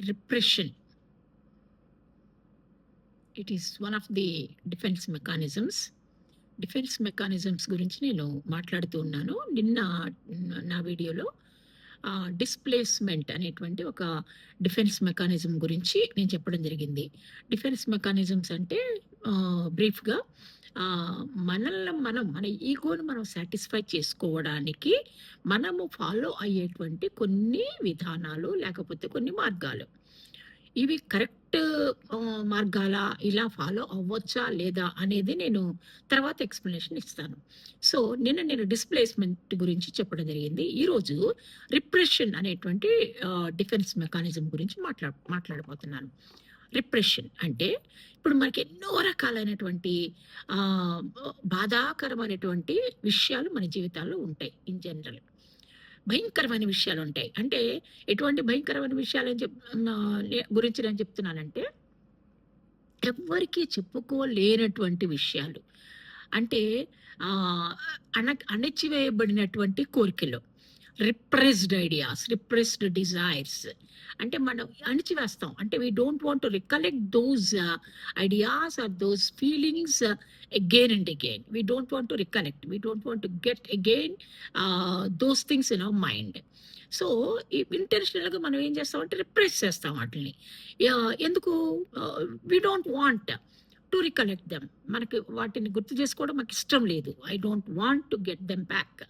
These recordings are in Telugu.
Repression. It is one of the defence mechanisms. Defence mechanisms గురించి నేను మాట్లాడుతూ ఉన్నాను. నిన్న నా వీడియోలో డిస్ప్లేస్మెంట్ అనేటువంటి ఒక డిఫెన్స్ మెకానిజం గురించి నేను చెప్పడం జరిగింది. డిఫెన్స్ మెకానిజమ్స్ అంటే బ్రీఫ్‌గా మనల్ని మన ఈగోని మనం సాటిస్ఫై చేసుకోవడానికి మనము ఫాలో అయ్యేటువంటి కొన్ని విధానాలు, లేకపోతే కొన్ని మార్గాలు. ఇవి కరెక్ట్ మార్గాలా? ఇలా ఫాలో అవ్వచ్చా? లేదా? అనేది నేను తర్వాత ఎక్స్‌ప్లనేషన్ ఇస్తాను. సో, నేను డిస్‌ప్లేస్‌మెంట్ గురించి చెప్పడం జరిగింది. ఈరోజు రిప్రెషన్ అనేటువంటి డిఫెన్స్ మెకానిజం గురించి మాట్లాడబోతున్నాను. రిప్రెషన్ అంటే ఇప్పుడు మనకి ఎన్నో రకాలైనటువంటి ఆహ్, బాధాకరమైనటువంటి విషయాలు మన జీవితాల్లో ఉంటాయి ఇన్ జనరల్. భయంకరమైన విషయాలుంటాయి. అంటే ఎటువంటి భయంకరమైన విషయాలని గురించి నేను చెప్తున్నానంటే, ఎవ్వరికీ చెప్పుకోలేనటువంటి విషయాలు. అంటే ఆహ్, అణచివేయబడినటువంటి కోరికలు. Repressed ideas, repressed desires. అంటే మనం అణిచివేస్తాం. అంటే we don't want to recollect those ideas or those feelings again and again. We don't want to recollect. We don't want to get again those things in our mind. So, ఇంటెన్షనల్‌గా మనం ఏం చేస్తామంటే రిప్రెస్ చేస్తాం వాటిల్ని. ఎందుకు? We don't want to recollect them. మనకి వాటిని గుర్తు చేసుకోవడం మాకిష్టం లేదు. I don't want to get them back.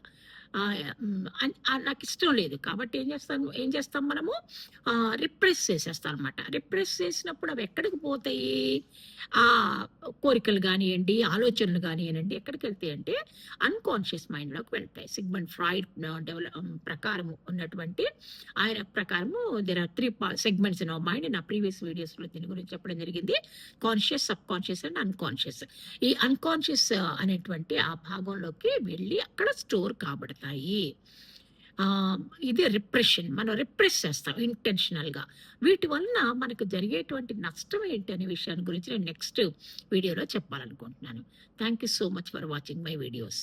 నాకిష్టం లేదు. కాబట్టి ఏం చేస్తాం మనము రిప్రెస్ చేసేస్తాం అనమాట. రిప్రెస్ చేసినప్పుడు అవి ఎక్కడికి పోతాయి? కోరికలు గానియండి, ఆలోచనలు గానియనండి, ఎక్కడికెళ్తాయంటే అన్‌కాన్షియస్ మైండ్‌లోకి వెళ్తాయి. సిగ్మండ్ ఫ్రాయిడ్ ప్రకారము ఉన్నటువంటి ఆయన ప్రకారము there are 3 segments in our mind. నా ప్రీవియస్ వీడియోస్‌లో దీని గురించి చెప్పడం జరిగింది. Conscious, subconscious and unconscious. ఈ అన్‌కాన్షియస్ అనేటువంటి ఆ భాగంలోకి వెళ్ళి అక్కడ స్టోర్ కాబడతాయి. ఇది రిప్రెషన్. మనం రిప్రెస్ చేస్తాం ఇంటెన్షనల్‌గా. వీటి వలన మనకు జరిగేటువంటి నష్టం ఏంటి అనే విషయాన్ని గురించి నేను నెక్స్ట్ వీడియోలో చెప్పాలనుకుంటున్నాను. Thank you so much for watching my videos.